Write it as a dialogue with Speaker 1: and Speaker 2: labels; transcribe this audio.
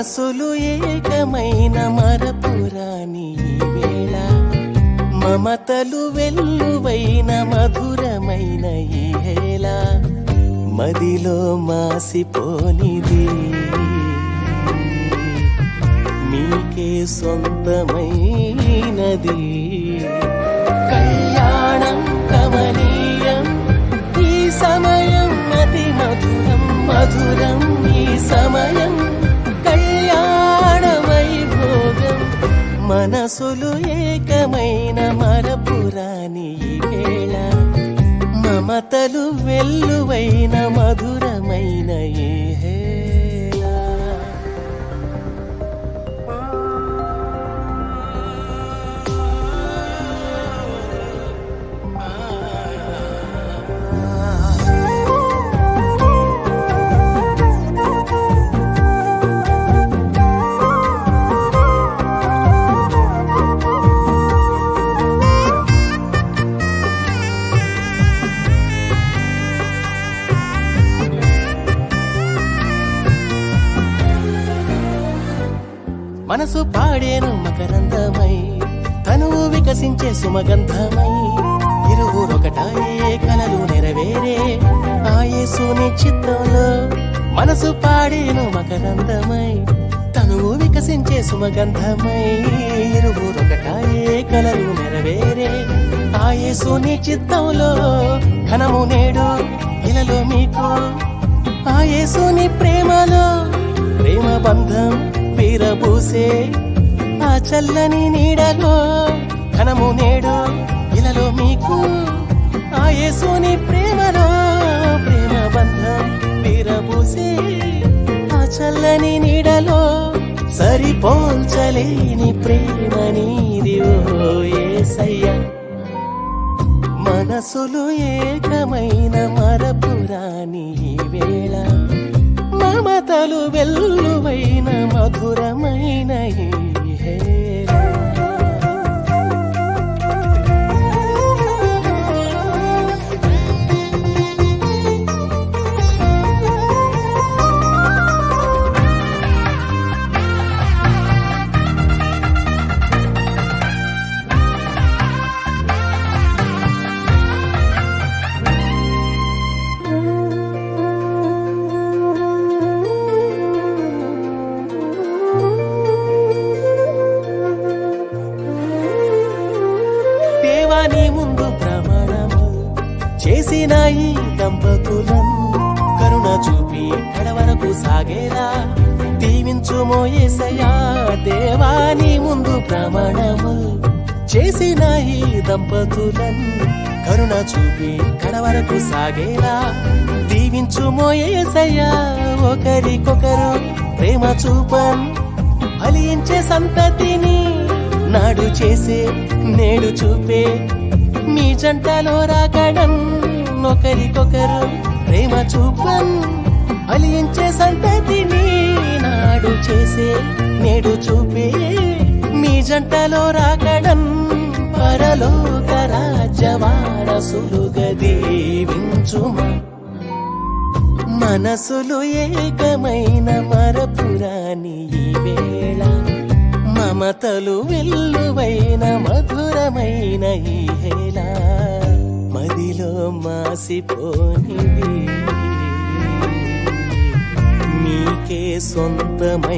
Speaker 1: మనసులు ఏకమైన మరపురాని వేళ మమతలు వెల్లువైన మధురమైన ఈ హేళ మదిలో మాసిపోనిది మీకే సొంతమైనది కళ్యాణం కమనీయం ఈ సమయం అతి మధురం మధురం ఈ సమయం కళ్యాణ వైభోగం మనసులు ఏకమైన మరపురాని ఈ వేళ మమతలు వెల్లువైన మధురమైన ఈ హేళ మనసు పాడేను మకరందమై తనువు వికసించే సుమగంధమై ఇరువురొకటాయే కలలు నెరవేరే ఆయేసుని చిత్తంలో మనసు పాడేను మకరందమై తనువు వికసించే సుమగంధమై ఇరువురొకటాయే కలలు నెరవేరే ఆయేసుని చిత్తంలో ఘనము నేడు ఇలలో మీకు ఆయేసుని ప్రేమలో ప్రేమ బంధం వీరబూసే ఆ చల్లని నీడలో ఘనము నేడు ఇలలో మీకు ఆ యేసుని ప్రేమలో ప్రేమ బంధం వీరబూసే ఆ చల్లని నీడలో సరిపోల్చలేని ప్రేమ నీది ఓ యేసయ్యా మనసులు ఏకమైన మరపురాని వేళ మమతలు వెల్లువైన మధురమైన ఈ హేళ నీ ముందు ప్రమాణము చేసిన ఈ దంపతులను కరుణ చూపి కడవరకు సాగేలా దీవించుమో యేసయ్యా దేవా నీ ముందు ప్రమాణము చేసిన ఈ దంపతులను కరుణ చూపి కడవరకు సాగేలా దీవించుమో యేసయ్యా ఒకరికొకరు ప్రేమ చూపం ఫలించే సంతతిని నాడు చేసే నేడు చూపే మీ జంటలో రాకడం ఒకరికొకరు ప్రేమ చూపం ఫలించే సంతతిని నాడు చేసే నేడు చూపే మీ జంటలో రాకడం పరలోక రాజ్య వారసులుగా దీవించుమా మనసులు ఏకమైన మరపురాని ఈ వేళ మమతలు వెల్లువైన మధురమైన ఈ హేళ మదిలో మాసిపోనిది మీకే సొంతమైనది